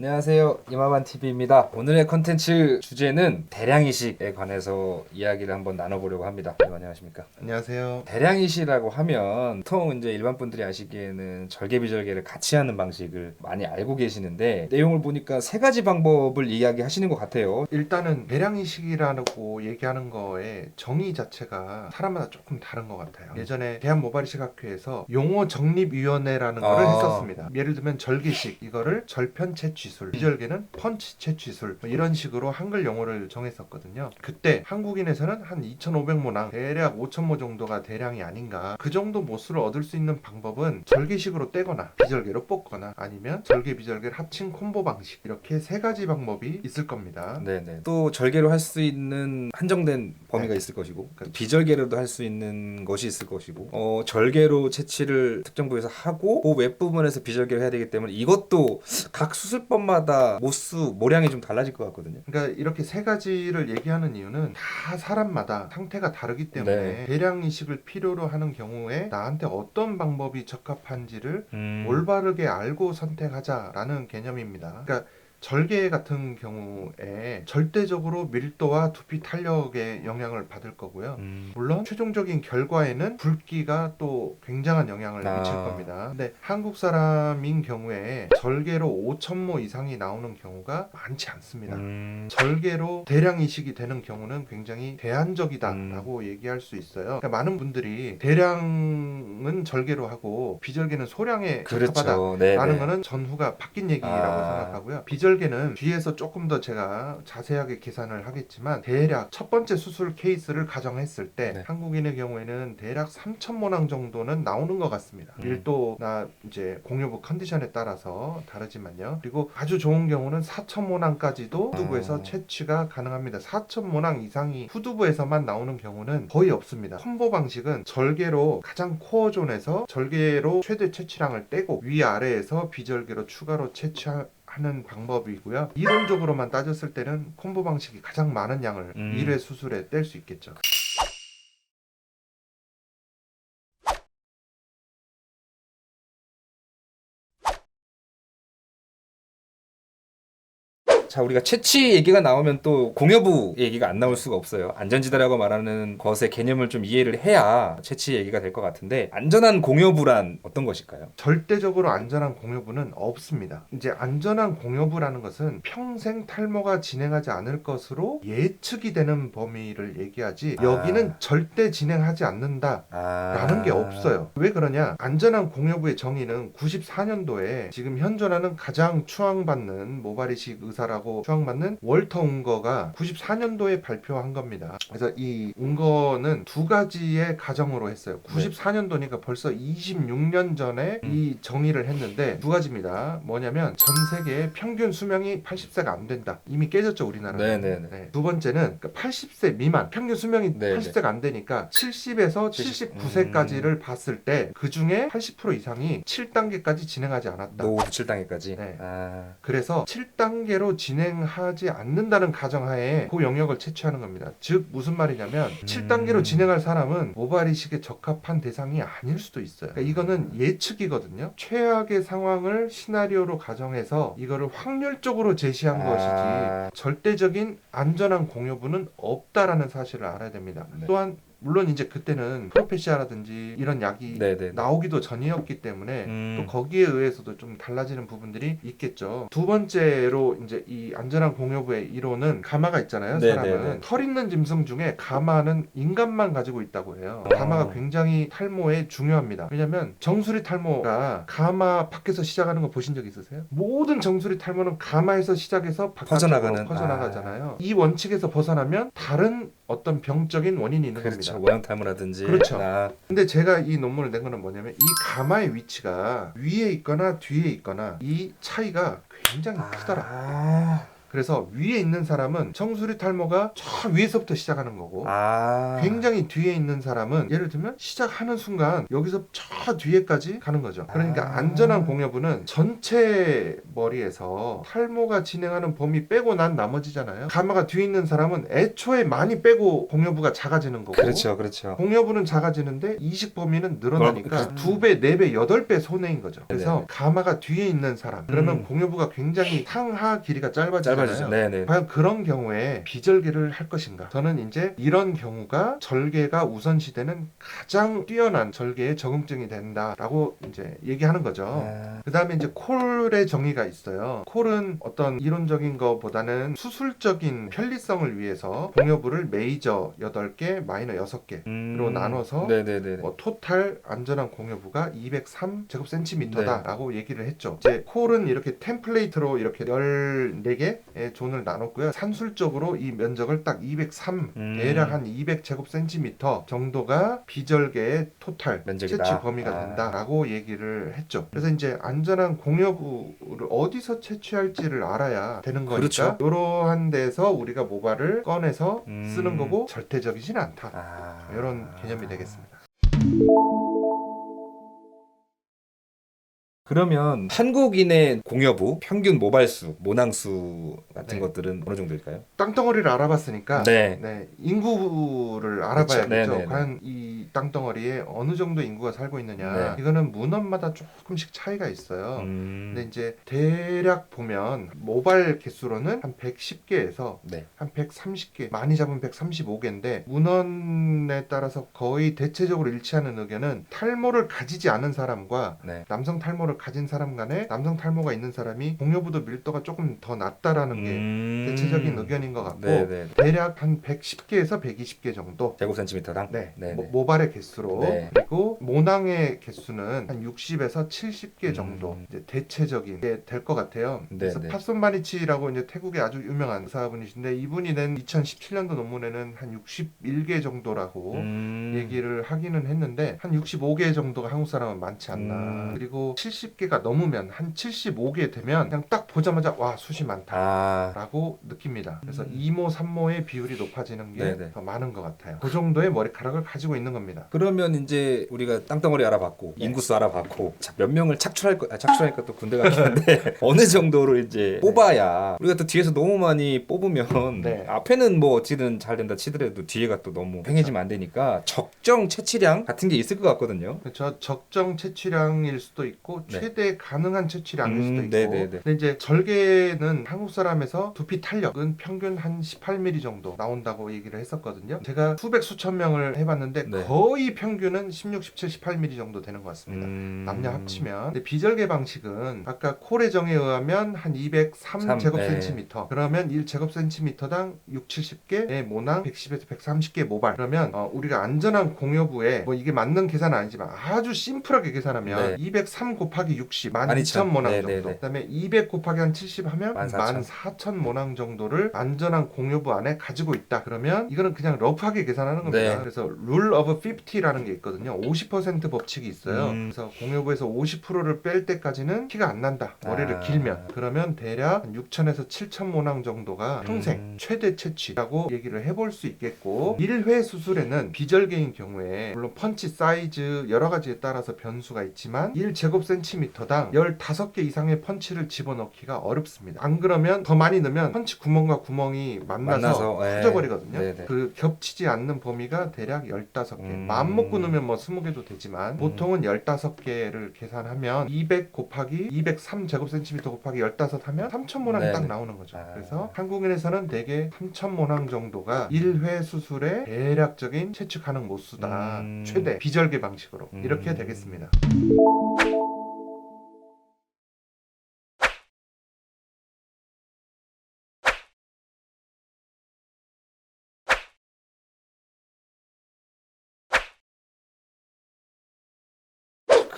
안녕하세요, 이마반TV입니다. 오늘의 컨텐츠 주제는 대량이식에 관해서 이야기를 한번 나눠보려고 합니다. 네, 안녕하십니까. 안녕하세요. 대량이식이라고 하면 보통 이제 일반 분들이 아시기에는 절개비절개를 같이 하는 방식을 많이 알고 계시는데, 내용을 보니까 세 가지 방법을 이야기하시는 것 같아요. 일단은 대량이식이라고 얘기하는 거의 정의 자체가 사람마다 조금 다른 것 같아요. 예전에 대한모발이식학회에서 용어정립위원회라는 거를 했었습니다. 예를 들면 절개식, 이거를 절편채취술, 비절개는 펀치채취술, 뭐 이런 식으로 한글 용어를 정했었거든요. 그때 한국인에서는 한 2,500모낭, 대략 5,000모 정도가 대량이 아닌가. 그 정도 모수를 얻을 수 있는 방법은 절개식으로 떼거나 비절개로 뽑거나 아니면 절개 비절개를 합친 콤보 방식, 이렇게 세 가지 방법이 있을 겁니다. 네네. 또 절개로 할 수 있는 한정된 범위가 네. 있을 것이고, 그렇죠. 비절개로도 할 수 있는 것이 있을 것이고, 절개로 채취를 특정 부위에서 하고 그 웹부분에서 비절개를 해야 되기 때문에 이것도 각 수술법마다 모수 모량이 좀 달라질 것 같거든요. 그러니까 이렇게 세 가지를 얘기하는 이유는 다 사람마다 상태가 다르기 때문에 네. 대량 이식을 필요로 하는 경우에 나한테 어떤 방법이 적합한지를 음. 올바르게 알고 선택하자라는 개념입니다. 그러니까 절개 같은 경우에 절대적으로 밀도와 두피 탄력에 영향을 받을 거고요. 물론 최종적인 결과에는 붉기가 또 굉장한 영향을 미칠 겁니다. 근데 한국 사람인 경우에 절개로 5,000모 이상이 나오는 경우가 많지 않습니다. 절개로 대량 이식이 되는 경우는 굉장히 대안적이다라고 얘기할 수 있어요. 그러니까 많은 분들이 대량은 절개로 하고 비절개는 소량에 적합하다라는 네네. 거는 전후가 바뀐 얘기라고 생각하고요. 비절개는 뒤에서 조금 더 제가 자세하게 계산을 하겠지만 대략 첫 번째 수술 케이스를 가정했을 때 네. 한국인의 경우에는 대략 3,000모낭 정도는 나오는 것 같습니다. 밀도나 이제 공유부 컨디션에 따라서 다르지만요. 그리고 아주 좋은 경우는 4,000모낭까지도 후두부에서 채취가 가능합니다. 4,000모낭 이상이 후두부에서만 나오는 경우는 거의 없습니다. 콤보 방식은 절개로 가장 코어존에서 절개로 최대 채취량을 떼고 위아래에서 비절개로 추가로 채취하는 방법이고요. 이론적으로만 따졌을 때는 콤보 방식이 가장 많은 양을 1회 수술에 뗄 수 있겠죠. 자, 우리가 채취 얘기가 나오면 또 공여부 얘기가 안 나올 수가 없어요. 안전지대라고 말하는 것의 개념을 좀 이해를 해야 채취 얘기가 될 것 같은데, 안전한 공여부란 어떤 것일까요? 절대적으로 안전한 공여부는 없습니다. 이제 안전한 공여부라는 것은 평생 탈모가 진행하지 않을 것으로 예측이 되는 범위를 얘기하지, 여기는 절대 진행하지 않는다라는 게 없어요. 왜 그러냐? 안전한 공여부의 정의는 94년도에 지금 현존하는 가장 추앙받는 모발이식 의사라고 추앙받는 월터 웅거가 94년도에 발표한 겁니다. 그래서 이 웅거는 두 가지의 가정으로 했어요. 94년도니까 벌써 26년 전에 이 정의를 했는데 두 가지입니다. 뭐냐면 전 세계의 평균 수명이 80세가 안 된다. 이미 깨졌죠, 우리나라는. 네네네. 네. 두 번째는 80세 미만, 평균 수명이 네네. 80세가 안 되니까 70에서 79세까지를 봤을 때 그 중에 80% 이상이 7단계까지 진행하지 않았다. 노후 7단계까지? 네. 아. 그래서 7단계로 진행하지 않는다는 가정하에 그 영역을 채취하는 겁니다. 즉 무슨 말이냐면 7단계로 진행할 사람은 모발이식에 적합한 대상이 아닐 수도 있어요. 그러니까 이거는 예측이거든요. 최악의 상황을 시나리오로 가정해서 이거를 확률적으로 제시한 것이지 절대적인 안전한 공여부는 없다라는 사실을 알아야 됩니다. 네. 또한 물론 이제 그때는 프로페시아라든지 이런 약이 네네. 나오기도 전이었기 때문에 또 거기에 의해서도 좀 달라지는 부분들이 있겠죠. 두 번째로 이제 이 안전한 공여부의 이론은 가마가 있잖아요. 네네네. 사람은 털 있는 짐승 중에 가마는 인간만 가지고 있다고 해요. 가마가 굉장히 탈모에 중요합니다. 왜냐면 정수리 탈모가 가마 밖에서 시작하는 거 보신 적 있으세요? 모든 정수리 탈모는 가마에서 시작해서 바깥으로 퍼져나가잖아요. 이 원칙에서 벗어나면 다른 어떤 병적인 원인이 있는 겁니다. 모양 탈모라든지. 그렇죠. 근데 제가 이 논문을 낸 거는 뭐냐면 이 가마의 위치가 위에 있거나 뒤에 있거나 이 차이가 굉장히 크더라. 그래서 위에 있는 사람은 정수리 탈모가 저 위에서부터 시작하는 거고 아. 굉장히 뒤에 있는 사람은 예를 들면 시작하는 순간 여기서 저 뒤에까지 가는 거죠. 그러니까 안전한 공여부는 전체 머리에서 탈모가 진행하는 범위 빼고 난 나머지잖아요. 가마가 뒤에 있는 사람은 애초에 많이 빼고 공여부가 작아지는 거고 그렇죠, 그렇죠. 공여부는 작아지는데 이식 범위는 늘어나니까 그- 2배, 4배, 8배 손해인 거죠. 그래서 네네. 가마가 뒤에 있는 사람 그러면 공여부가 굉장히 상하 길이가 짧아지잖아요. 짧아지죠. 네네. 과연 그런 경우에 비절개를 할 것인가? 저는 이제 이런 경우가 절개가 우선시되는 가장 뛰어난 절개의 적응증이 된다라고 이제 얘기하는 거죠. 아. 그 다음에 이제 콜의 정의가 있어요. 콜은 어떤 이론적인 것보다는 수술적인 편리성을 위해서 공여부를 메이저 8개, 마이너 6개로 나눠서 네네네. 토탈 안전한 공여부가 203제곱센티미터다라고 얘기를 했죠. 이제 콜은 이렇게 템플레이트로 이렇게 14개의 존을 나눴고요. 산술적으로 이 면적을 딱 203, 대략 한 200제곱센티미터 정도가 비절개의 토탈 면적이다. 채취 범위가 된다라고 얘기를 했죠. 그래서 이제 안전한 공여부를 어디서 채취할지를 알아야 되는 거니까 그렇죠. 이러한 데서 우리가 모발을 꺼내서 쓰는 음. 거고 절대적이진 않다. 아. 이런 개념이 되겠습니다. 그러면 한국인의 공여부 평균 모발수, 모낭수 같은 네. 것들은 어느 정도일까요? 땅덩어리를 알아봤으니까 네. 인구를 알아봐야겠죠. 그렇죠. 네네네. 과연 이 땅덩어리에 어느 정도 인구가 살고 있느냐. 네. 이거는 문헌마다 조금씩 차이가 있어요. 근데 이제 대략 보면 모발 개수로는 한 110개에서 네. 한 130개, 많이 잡으면 135개인데 문헌에 따라서 거의 대체적으로 일치하는 의견은 탈모를 가지지 않은 사람과 네. 남성 탈모를 가진 사람 간에 남성 탈모가 있는 사람이 공여부도 밀도가 조금 더 낮다라는 게 대체적인 의견인 것 같고 네네. 대략 한 110개에서 120개 정도 제곱센티미터당? 네, 네네. 모발의 개수로 네. 그리고 모낭의 개수는 한 60에서 70개 정도 이제 대체적인 게 될 것 같아요. 그래서 네네. 팟손바니치라고 이제 태국의 아주 유명한 의사분이신데 이분이 낸 2017년도 논문에는 한 61개 정도라고 얘기를 하기는 했는데 한 65개 정도가 한국 사람은 많지 않나. 그리고 70개가 넘으면 한 75개 되면 그냥 딱 보자마자 와 숱이 많다. 아. 라고 느낍니다. 그래서 2모, 3모의 비율이 높아지는 게 네네. 더 많은 것 같아요. 그 정도의 머리카락을 가지고 있는 겁니다. 그러면 이제 우리가 땅덩어리 알아봤고 네. 인구수 알아봤고 자, 몇 명을 착출하니까 또 군대 같긴 한데 어느 정도로 이제 뽑아야 우리가 또 뒤에서 너무 많이 뽑으면 네. 앞에는 뭐 어찌든 잘 된다 치더라도 뒤에가 또 너무 횡해지면 안 되니까 적정 채취량 같은 게 있을 것 같거든요. 그렇죠. 적정 채취량일 수도 있고 네. 최대 가능한 채취량일 수도 있고. 네네네. 근데 이제 절개는 한국 사람에서 두피 탄력은 평균 한 18mm 정도 나온다고 얘기를 했었거든요. 제가 수백 수천 명을 해봤는데 네. 거의 평균은 16, 17, 18mm 정도 되는 것 같습니다. 남녀 합치면. 근데 비절개 방식은 아까 콜의 정에 의하면 한 203제곱센티미터. 그러면 1제곱센티미터당 6, 70개의 모낭 110에서 130개 모발. 그러면 우리가 안전한 공여부에 뭐 이게 맞는 계산은 아니지만 아주 심플하게 계산하면 네. 203 곱하기 60, 12,000 12,000 모낭 네네네. 정도. 그다음에 200 곱하기 한 70 하면 14,000. 14,000 모낭 정도를 안전한 공여부 안에 가지고 있다. 그러면 이거는 그냥 러프하게 계산하는 겁니다. 네. 그래서 룰 오브 50라는 게 있거든요. 50% 법칙이 있어요. 그래서 공여부에서 50%를 뺄 때까지는 티가 안 난다. 머리를 길면. 그러면 대략 6,000에서 7,000 모낭 정도가 평생 최대 채취라고 얘기를 해볼 수 있겠고 1회 수술에는 비절개인 경우에 물론 펀치 사이즈 여러 가지에 따라서 변수가 있지만 1제곱센티미터당 15개 이상의 펀치를 집어넣기가 어렵습니다. 안 그러면 더 많이 넣으면 펀치 구멍과 구멍이 만나서 예. 커져버리거든요. 네네. 그 겹치지 않는 범위가 대략 15개. 마음 먹고 넣으면 뭐 20개도 되지만 보통은 15개를 계산하면 200 곱하기 203제곱센티미터 곱하기 15 하면 3,000모낭이 네네. 딱 나오는 거죠. 그래서 한국인에서는 대개 3,000모낭 정도가 1회 수술의 대략적인 채취 가능 모수다. 최대 비절개 방식으로 이렇게 되겠습니다.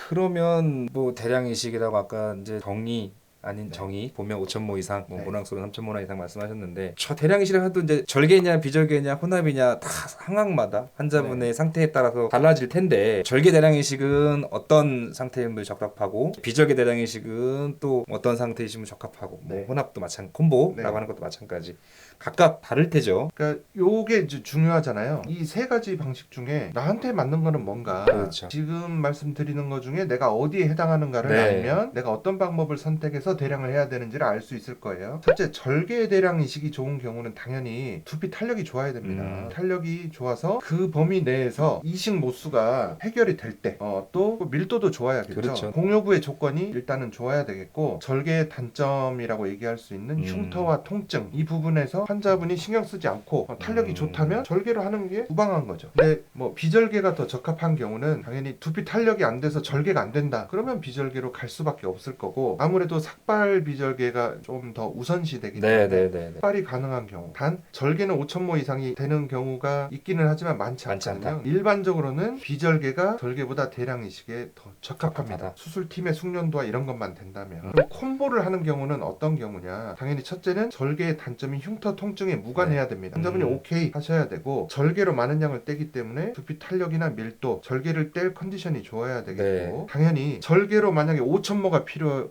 그러면 뭐 대량 이식이라고 아까 이제 정의 아닌 네. 정의 보면 5,000모 이상, 뭐 네. 모낭수는 3,000모나 이상 말씀하셨는데 대량이식을 해도 이제 절개냐 비절개냐 혼합이냐 다 상황마다 환자분의 네. 상태에 따라서 달라질 텐데 절개 대량이식은 어떤 상태이면 적합하고 비절개 대량이식은 또 어떤 상태이시면 적합하고 뭐 네. 혼합도 마찬가지 콤보라고 네. 하는 것도 마찬가지 각각 다를 테죠. 그러니까 요게 이제 중요하잖아요. 이 세 가지 방식 중에 나한테 맞는 거는 뭔가 그렇죠. 지금 말씀드리는 것 중에 내가 어디에 해당하는가를 네. 알면 내가 어떤 방법을 선택해서 대량을 해야 되는지를 알 수 있을 거예요. 첫째, 절개 대량 이식이 좋은 경우는 당연히 두피 탄력이 좋아야 됩니다. 탄력이 좋아서 그 범위 내에서 이식 모수가 해결이 될 때 또 밀도도 좋아야겠죠. 그렇죠. 공여부의 조건이 일단은 좋아야 되겠고 절개의 단점이라고 얘기할 수 있는 흉터와 통증 이 부분에서 환자분이 신경 쓰지 않고 탄력이 좋다면 절개로 하는 게 무방한 거죠. 근데 뭐 비절개가 더 적합한 경우는 당연히 두피 탄력이 안 돼서 절개가 안 된다. 그러면 비절개로 갈 수밖에 없을 거고 아무래도 삭발 비절개가 좀 더 우선시되기 때문에 네네네. 삭발이 가능한 경우 단 절개는 5,000모 이상이 되는 경우가 있기는 하지만 많지 많지 않거든요. 않다. 일반적으로는 비절개가 절개보다 대량 이식에 더 적합합니다. 적합하다. 수술팀의 숙련도와 이런 것만 된다면 그럼 콤보를 하는 경우는 어떤 경우냐 당연히 첫째는 절개의 단점인 흉터 통증에 무관해야 됩니다. 환자분이 오케이 하셔야 되고 절개로 많은 양을 떼기 때문에 두피 탄력이나 밀도 절개를 뗄 컨디션이 좋아야 되겠고 당연히 절개로 만약에 5,000모가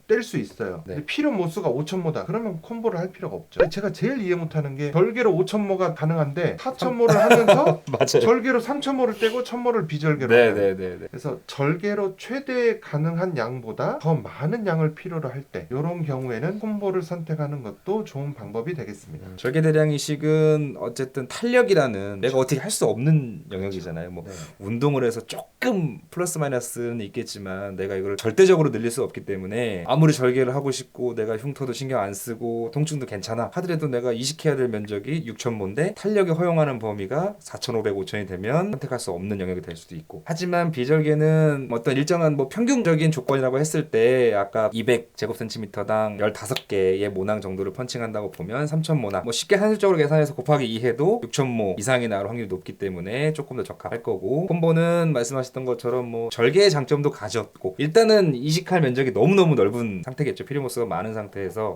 뗄 수 있어요. 근데 필요 모수가 5,000모다 그러면 콤보를 할 필요가 없죠. 제가 제일 이해 못하는 게 절개로 5,000모가 가능한데 4,000모를 하면서 맞아요. 절개로 3,000모를 떼고 1,000모를 비절개로 하는 네네네. 그래서 절개로 최대 가능한 양보다 더 많은 양을 필요로 할 때 이런 경우에는 콤보를 선택하는 것도 좋은 방법이 되겠습니다. 절개 대량 이식은 어쨌든 탄력이라는 내가 어떻게 할 수 없는 영역이잖아요. 뭐 네. 운동을 해서 조금 플러스 마이너스는 있겠지만 내가 이걸 절대적으로 늘릴 수 없기 때문에 아무리 절개를 하고 싶고 내가 흉터도 신경 안 쓰고 통증도 괜찮아 하더라도 내가 이식해야 될 면적이 6,000모인데 탄력이 허용하는 범위가 4,500, 5,000이 되면 선택할 수 없는 영역이 될 수도 있고 하지만 비절개는 어떤 일정한 뭐 평균적인 조건이라고 했을 때 아까 200제곱센티미터당 15개의 모낭 정도를 펀칭한다고 보면 3,000모낭 뭐 쉽게 한술적으로 계산해서 곱하기 2 해도 6,000모 이상이 나올 확률이 높기 때문에 조금 더 적합할 거고 콤보는 말씀하셨던 것처럼 뭐 절개의 장점도 가졌고 일단은 이식할 면적이 너무너무 넓은 상태겠죠. 필요모수가 많은 상태에서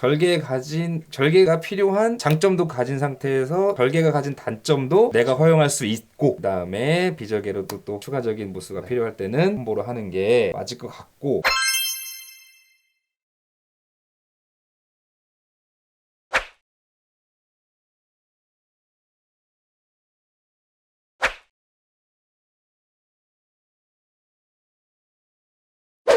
절개가 필요한 장점도 가진 상태에서 절개가 가진 단점도 내가 허용할 수 있고 그다음에 비절개로도 또 추가적인 모수가 필요할 때는 콤보로 하는 게 맞을 것 같고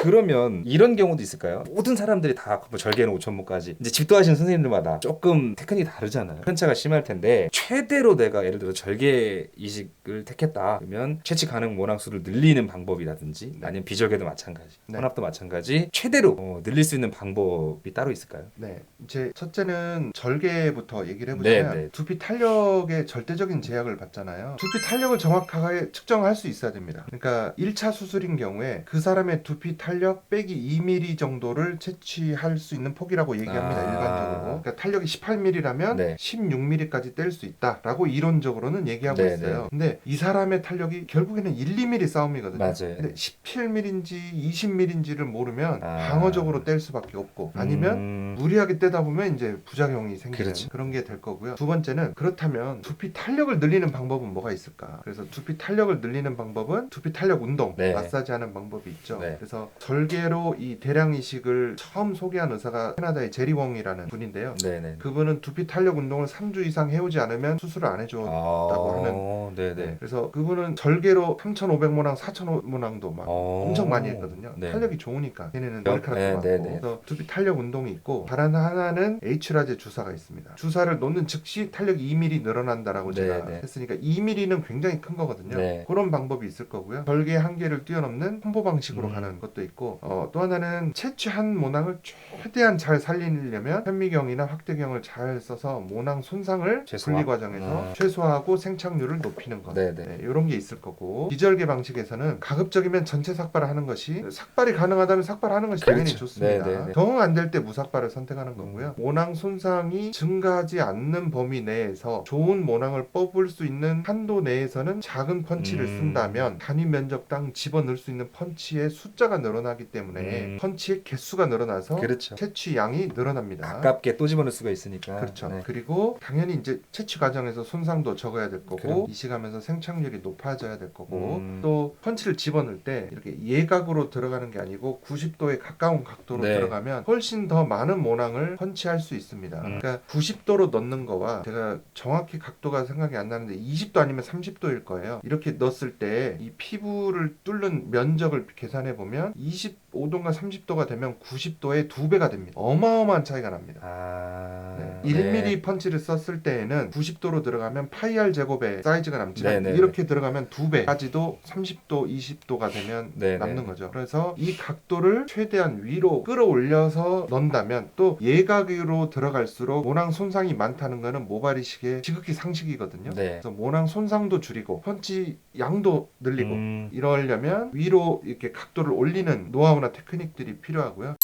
그러면 이런 경우도 있을까요? 모든 사람들이 다 뭐 절개는 5,000모까지 이제 집도하시는 선생님들마다 조금 테크닉이 다르잖아요. 편차가 심할 텐데 최대로 내가 예를 들어 절개 이식을 택했다 그러면 채취 가능 모낭수를 늘리는 방법이라든지 아니면 비절개도 마찬가지 혼합도 마찬가지 최대로 늘릴 수 있는 방법이 따로 있을까요? 네, 이제 첫째는 절개부터 얘기를 해보자면 두피 탄력에 절대적인 제약을 받잖아요. 두피 탄력을 정확하게 측정할 수 있어야 됩니다. 그러니까 1차 수술인 경우에 그 사람의 두피 탄력 빼기 2mm 정도를 채취할 수 있는 폭이라고 얘기합니다. 일반적으로. 그러니까 탄력이 18mm라면 16mm까지 뗄 수 있다라고 이론적으로는 얘기하고 있어요. 근데 이 사람의 탄력이 결국에는 1, 2mm 싸움이거든요. 맞아요. 근데 17mm인지 20mm인지를 모르면 방어적으로 뗄 수밖에 없고 아니면 무리하게 떼다 보면 이제 부작용이 생기는 그런 게 될 거고요. 두 번째는 그렇다면 두피 탄력을 늘리는 방법은 뭐가 있을까? 그래서 두피 탄력을 늘리는 방법은 두피 탄력 운동, 마사지하는 방법이 있죠. 그래서 절개로 이 대량 이식을 처음 소개한 의사가 캐나다의 제리 웡이라는 분인데요. 그분은 두피 탄력 운동을 3주 이상 해오지 않으면 수술을 안 해줬다고 하는. 그래서 그분은 절개로 3,500모낭, 4,000모낭도 막 엄청 많이 했거든요. 탄력이 좋으니까 걔네는 머리카락도 많고. 그래서 두피 탄력 운동이 있고 다른 하나는 H라제 주사가 있습니다. 주사를 놓는 즉시 탄력이 2mm 늘어난다라고 제가 했으니까 2mm는 굉장히 큰 거거든요. 그런 방법이 있을 거고요. 절개 한계를 뛰어넘는 콤보 방식으로 가는 것도 있고 또 하나는 채취한 모낭을 최대한 잘 살리려면 현미경이나 확대경을 잘 써서 모낭 손상을 분리 과정에서 최소화하고 생착률을 높이는 것 이런 게 있을 거고 비절개 방식에서는 가급적이면 전체 삭발을 하는 것이 삭발이 가능하다면 삭발하는 것이 당연히 좋습니다. 정 안 될 때 무삭발을 선택하는 거고요. 모낭 손상이 증가하지 않는 범위 내에서 좋은 모낭을 뽑을 수 있는 한도 내에서는 작은 펀치를 쓴다면 단위 면적당 집어넣을 수 있는 펀치의 숫자가 늘어날 늘어나기 때문에 펀치의 개수가 늘어나서 그렇죠. 채취 양이 늘어납니다. 가깝게 또 집어넣을 수가 있으니까. 그렇죠. 네. 그리고 당연히 이제 채취 과정에서 손상도 적어야 될 거고 그럼. 이식하면서 생착률이 높아져야 될 거고 또 펀치를 집어넣을 때 이렇게 예각으로 들어가는 게 아니고 90도에 가까운 각도로 네. 들어가면 훨씬 더 많은 모낭을 펀치할 수 있습니다. 그러니까 90도로 넣는 거와 제가 정확히 각도가 생각이 안 나는데 20도 아니면 30도일 거예요. 이렇게 넣었을 때 이 피부를 뚫는 면적을 계산해 보면 25도인가 30도가 되면 90도의 2배가 됩니다. 어마어마한 차이가 납니다. 아. 네. 1mm 펀치를 썼을 때에는 90도로 들어가면 파이알 제곱의 사이즈가 남지만 네네. 이렇게 들어가면 2배까지도 30도, 20도가 되면 네네. 남는 거죠. 그래서 이 각도를 최대한 위로 끌어올려서 넣는다면 또 예각으로 들어갈수록 모낭 손상이 많다는 거는 모발이식의 지극히 상식이거든요. 네. 그래서 모낭 손상도 줄이고 펀치 양도 늘리고 음. 이러려면 위로 이렇게 각도를 올리는 노하우나 테크닉들이 필요하고요.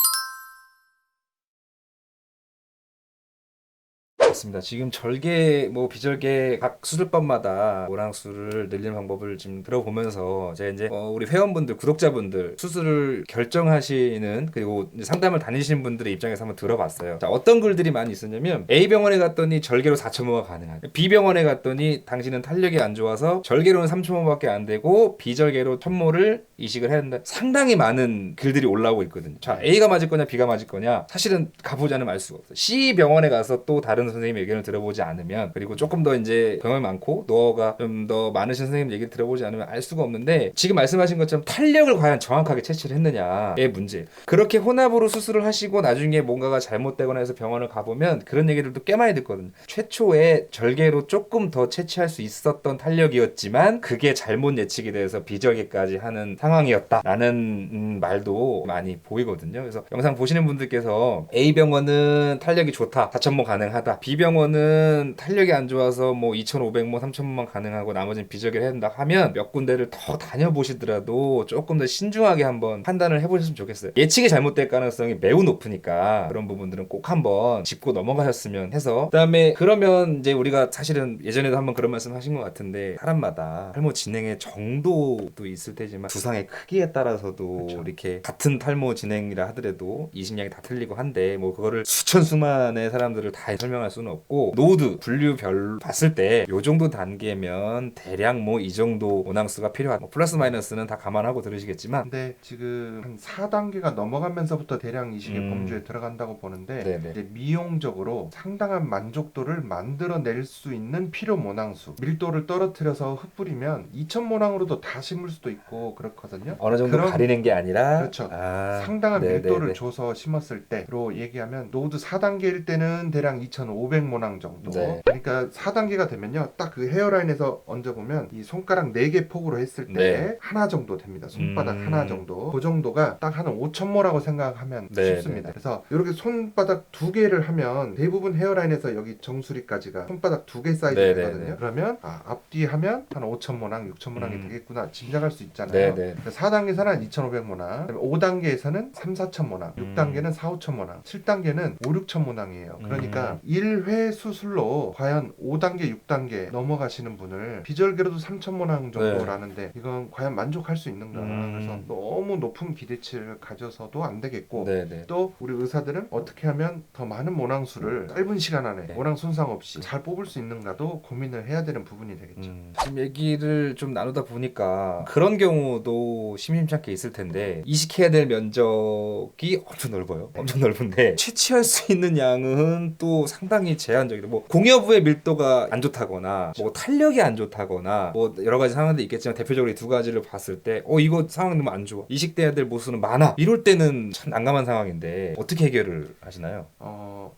맞습니다. 지금 절개, 뭐 비절개 각 수술법마다 모낭수를 늘리는 방법을 지금 들어보면서 제가 이제 우리 회원분들, 구독자분들 수술을 결정하시는 그리고 이제 상담을 다니시는 분들의 입장에서 한번 들어봤어요. 자, 어떤 글들이 많이 있었냐면 A 병원에 갔더니 절개로 4,000모가 가능하다. B 병원에 갔더니 당신은 탄력이 안 좋아서 절개로는 3,000모밖에 안 되고 비절개로 1,000모를 이식을 해야 된다. 상당히 많은 글들이 올라오고 있거든요. 자, A가 맞을 거냐 B가 맞을 거냐 사실은 가보지 않으면 알 수가 없어요. C 병원에 가서 또 다른 선생님 의견을 들어보지 않으면 그리고 조금 더 이제 경험이 많고 노하우가 좀 더 많으신 선생님 얘기를 들어보지 않으면 알 수가 없는데 지금 말씀하신 것처럼 탄력을 과연 정확하게 채취를 했느냐의 문제. 그렇게 혼합으로 수술을 하시고 나중에 뭔가가 잘못되거나 해서 병원을 가보면 그런 얘기들도 꽤 많이 듣거든요. 최초에 절개로 조금 더 채취할 수 있었던 탄력이었지만 그게 잘못 예측이 돼서 비절개까지 하는 상황이었다라는 말도 많이 보이거든요. 그래서 영상 보시는 분들께서 A 병원은 탄력이 좋다, 4,000모 가능하다. B 병원은 탄력이 안 좋아서 뭐 2,500모, 3,000모만 가능하고 나머지는 비절개를 해야 된다 하면 몇 군데를 더 다녀보시더라도 조금 더 신중하게 한번 판단을 해보셨으면 좋겠어요. 예측이 잘못될 가능성이 매우 높으니까 그런 부분들은 꼭 한번 짚고 넘어가셨으면 해서 그다음에 그러면 이제 우리가 사실은 예전에도 한번 그런 말씀 하신 것 같은데 사람마다 탈모 진행의 정도도 있을 테지만 두상의 크기에 따라서도 그쵸. 이렇게 같은 탈모 진행이라 하더라도 이식량이 다 틀리고 한데 뭐 그거를 수천 수만의 사람들을 다 설명할 수는 없고 노드 분류별 봤을 때 요 정도 단계면 대략 뭐 이 정도 모낭수가 필요하다. 뭐 플러스 마이너스는 다 감안하고 들으시겠지만 근데 지금 한 4단계가 넘어가면서부터 대량 이식의 음. 범주에 들어간다고 보는데 네네. 이제 미용적으로 상당한 만족도를 만들어낼 수 있는 필요 모낭수 밀도를 떨어뜨려서 흩뿌리면 2,000모낭으로도 다 심을 수도 있고 그렇거든요. 어느 정도 그런- 가리는 게 아니라 그렇죠. 아, 상당한 네네네. 밀도를 줘서 심었을 때로 얘기하면 노드 4단계일 때는 대략 2,500모낭 정도. 네. 그러니까 4단계가 되면요. 딱 그 헤어라인에서 얹어보면 이 손가락 4개 폭으로 했을 때 네. 하나 정도 됩니다. 손바닥 하나 정도. 그 정도가 딱 한 5,000모라고 생각하면 네, 쉽습니다. 네. 그래서 이렇게 손바닥 2개를 하면 대부분 헤어라인에서 여기 정수리까지가 손바닥 2개 사이즈 네, 되거든요. 네, 네. 그러면 앞뒤 하면 한 5,000모낭, 6,000모낭이 되겠구나 짐작할 수 있잖아요. 네네. 4단계에서는 한 2,500모낭, 5단계에서는 3, 4,000모낭, 6단계는 4, 5,000모낭, 7단계는 5, 6,000모낭이에요. 그러니까 1회 수술로 과연 5단계, 6단계 넘어가시는 분을 비절개로도 3,000모낭 정도라는데 이건 과연 만족할 수 있는가. 그래서 너무 높은 기대치를 가져서도 안 되겠고 네네. 또 우리 의사들은 어떻게 하면 더 많은 모낭수를 짧은 시간 안에 네. 모낭 손상 없이 잘 뽑을 수 있는가도 고민을 해야 되는 부분이 되겠죠. 지금 얘기를 좀 나누다 보니까 그런 경우도 심심찮게 있을 텐데 이식해야 될 면적이 엄청 넓어요. 엄청 넓은데 채취할 수 있는 양은 또 상당히 제한적이다. 뭐 공여부의 밀도가 안 좋다거나 뭐 탄력이 안 좋다거나 뭐 여러 가지 상황들이 있겠지만 대표적으로 이 두 가지를 봤을 때 이거 상황 너무 안 좋아. 이식돼야 될 모수는 많아. 이럴 때는 참 난감한 상황인데 어떻게 해결을 하시나요?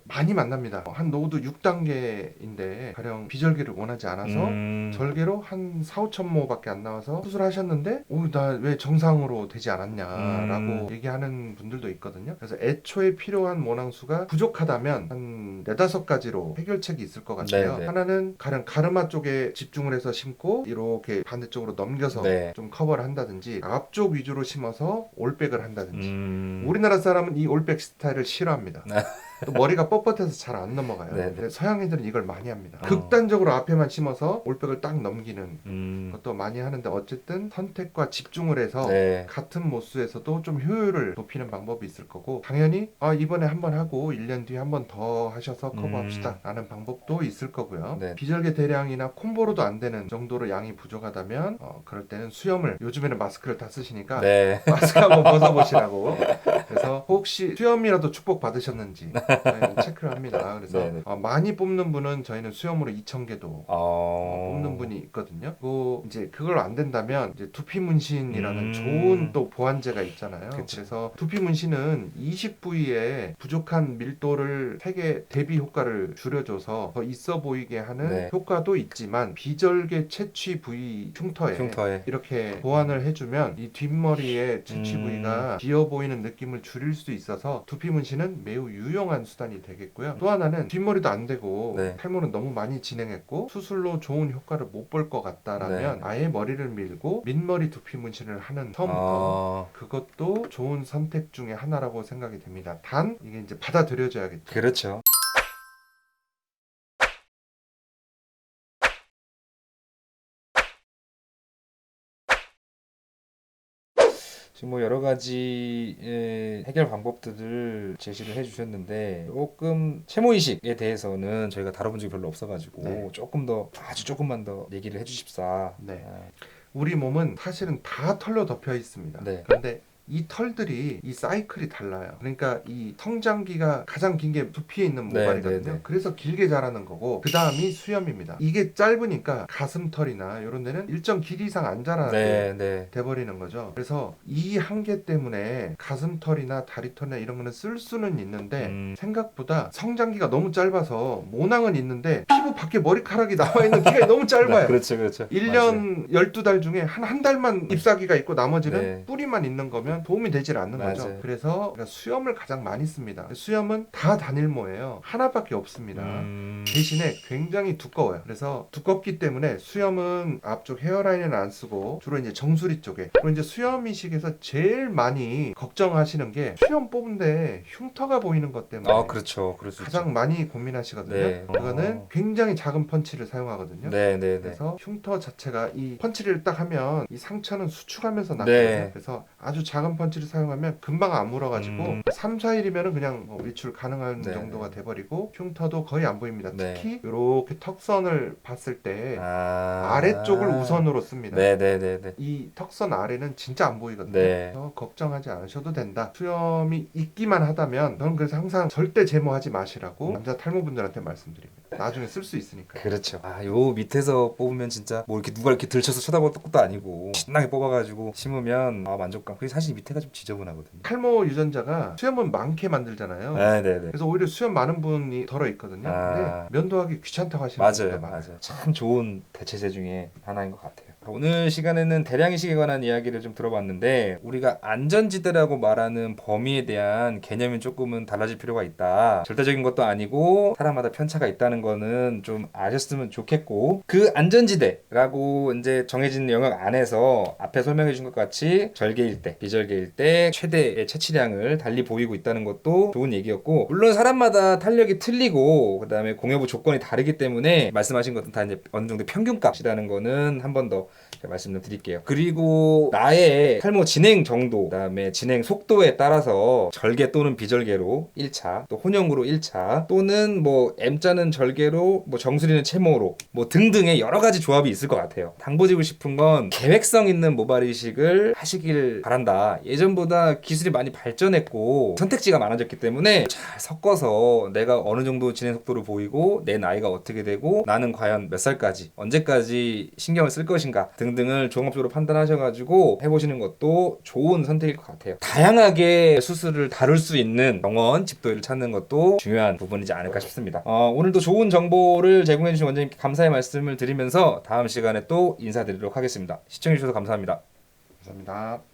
많이 만납니다. 한 노드 6단계인데 가령 비절개를 원하지 않아서 절개로 한 4, 5,000모밖에 안 나와서 수술하셨는데 나 왜 정상으로 되지 않았냐라고 얘기하는 분들도 있거든요. 그래서 애초에 필요한 모낭수가 부족하다면 한 4-5가지로 해결책이 있을 것 같아요. 네네. 하나는 가령 가르마 쪽에 집중을 해서 심고 이렇게 반대쪽으로 넘겨서 네. 좀 커버를 한다든지 앞쪽 위주로 심어서 올백을 한다든지 음. 우리나라 사람은 이 올백 스타일을 싫어합니다. 또 머리가 뻣뻣해서 잘 안 넘어가요. 네, 네. 근데 서양 애들은 이걸 많이 합니다. 어. 극단적으로 앞에만 심어서 올백을 딱 넘기는 음. 것도 많이 하는데 어쨌든 선택과 집중을 해서 네. 같은 모수에서도 좀 효율을 높이는 방법이 있을 거고 당연히 이번에 한번 하고 1년 뒤에 한 번 더 하셔서 커버합시다 라는 방법도 있을 거고요. 네. 비절개 대량이나 콤보로도 안 되는 정도로 양이 부족하다면 그럴 때는 수염을 요즘에는 마스크를 다 쓰시니까 네. 마스크 한번 벗어보시라고. 그래서 혹시 수염이라도 축복 받으셨는지 저희는 체크를 합니다. 그래서 네네. 많이 뽑는 분은 저희는 수염으로 2,000개도 뽑는 분이 있거든요. 이제 그걸 안 된다면 이제 두피 문신이라는 좋은 또 보완제가 있잖아요. 그쵸. 그래서 두피 문신은 이식 부위에 부족한 밀도를 세개 대비 효과를 줄여줘서 더 있어 보이게 하는 네. 효과도 있지만 비절개 채취 부위 흉터에 이렇게 보완을 해주면 이 뒷머리의 채취 부위가 비어 보이는 느낌을 줄일 수 있어서 두피 문신은 매우 유용한 수단이 되겠고요. 또 하나는 뒷머리도 안 되고 네. 탈모는 너무 많이 진행했고 수술로 좋은 효과를 못 볼 것 같다라면 네. 아예 머리를 밀고 민머리 두피 문신을 하는 처음부터 그것도 좋은 선택 중에 하나라고 생각이 됩니다. 단 이게 이제 받아들여져야겠죠. 그렇죠. 지금 뭐 여러 가지 해결 방법들을 제시를 해주셨는데 조금 채모 이식에 대해서는 저희가 다뤄본 적이 별로 없어가지고 네. 조금 더 아주 조금만 더 얘기를 해주십사. 네. 우리 몸은 사실은 다 털로 덮여 있습니다. 네. 그런데 이 털들이 이 사이클이 달라요. 그러니까 이 성장기가 가장 긴 게 두피에 있는 네, 모발이거든요. 네, 네. 그래서 길게 자라는 거고 그 다음이 수염입니다. 이게 짧으니까 가슴털이나 이런 데는 일정 길이 이상 안 자라게 네, 네. 돼버리는 거죠. 그래서 이 한계 때문에 가슴털이나 다리털이나 이런 거는 쓸 수는 있는데 생각보다 성장기가 너무 짧아서 모낭은 있는데 피부 밖에 머리카락이 나와 있는 기간이 너무 짧아요. 그렇죠, 그렇죠. 1년 12달 중에 한 달만 잎사귀가 있고 나머지는 네. 뿌리만 있는 거면 도움이 되질 않는 거죠. 맞아요. 그래서 우리가 수염을 가장 많이 씁니다. 수염은 다 단일모예요. 하나밖에 없습니다. 대신에 굉장히 두꺼워요. 그래서 두껍기 때문에 수염은 앞쪽 헤어라인에는 안 쓰고 주로 이제 정수리 쪽에. 그리고 이제 수염 이식에서 제일 많이 걱정하시는 게 수염 뽑는데 흉터가 보이는 것 때문에 그렇죠. 그럴 수 가장 있죠. 많이 고민하시거든요. 네. 그거는 굉장히 작은 펀치를 사용하거든요. 네, 네, 네. 그래서 흉터 자체가 이 펀치를 딱 하면 이 상처는 수축하면서 나거든요. 네. 그래서 아주 작은 펀치를 사용하면 금방 안 물어가지고 3, 4일이면은 그냥 외출 가능한 네. 정도가 돼버리고 흉터도 거의 안 보입니다. 네. 특히 이렇게 턱선을 봤을 때 아. 아래쪽을 우선으로 씁니다. 네, 네, 네, 네. 이 턱선 아래는 진짜 안 보이거든요. 네. 그래서 걱정하지 않으셔도 된다. 수염이 있기만 하다면 저는 그래서 항상 절대 제모하지 마시라고 남자 탈모분들한테 말씀드립니다. 나중에 쓸 수 있으니까. 그렇죠. 요 밑에서 뽑으면 진짜 뭐 이렇게 누가 이렇게 들쳐서 쳐다볼 것도 아니고 신나게 뽑아가지고 심으면 만족감. 그게 사실 밑에가 좀 지저분하거든요. 탈모 유전자가 수염은 많게 만들잖아요. 네, 네, 네. 그래서 오히려 수염 많은 분이 덜어 있거든요. 근데 면도하기 귀찮다고 하시는 분들 맞아요, 많아요. 맞아요. 참 좋은 대체제 중에 하나인 것 같아요. 오늘 시간에는 대량이식에 관한 이야기를 좀 들어봤는데 우리가 안전지대라고 말하는 범위에 대한 개념이 조금은 달라질 필요가 있다. 절대적인 것도 아니고 사람마다 편차가 있다는 거는 좀 아셨으면 좋겠고 그 안전지대라고 이제 정해진 영역 안에서 앞에 설명해 준 것 같이 절개일 때, 비절개일 때 최대의 채취량을 달리 보이고 있다는 것도 좋은 얘기였고 물론 사람마다 탄력이 틀리고 그다음에 공여부 조건이 다르기 때문에 말씀하신 것은 다 이제 어느 정도 평균값이라는 거는 한 번 더 말씀을 드릴게요. 그리고 나의 탈모 진행 정도, 그다음에 진행 속도에 따라서 절개 또는 비절개로 1차, 또 혼용으로 1차, 또는 뭐 M자는 절개로, 뭐 정수리는 채모로, 뭐 등등의 여러 가지 조합이 있을 것 같아요. 당부드리고 싶은 건 계획성 있는 모발 이식을 하시길 바란다. 예전보다 기술이 많이 발전했고 선택지가 많아졌기 때문에 잘 섞어서 내가 어느 정도 진행 속도를 보이고 내 나이가 어떻게 되고 나는 과연 몇 살까지 언제까지 신경을 쓸 것인가 등등을 종합적으로 판단하셔가지고 해보시는 것도 좋은 선택일 것 같아요. 다양하게 수술을 다룰 수 있는 병원, 집도의를 찾는 것도 중요한 부분이지 않을까 싶습니다. 오늘도 좋은 정보를 제공해주신 원장님께 감사의 말씀을 드리면서 다음 시간에 또 인사드리도록 하겠습니다. 시청해주셔서 감사합니다. 감사합니다.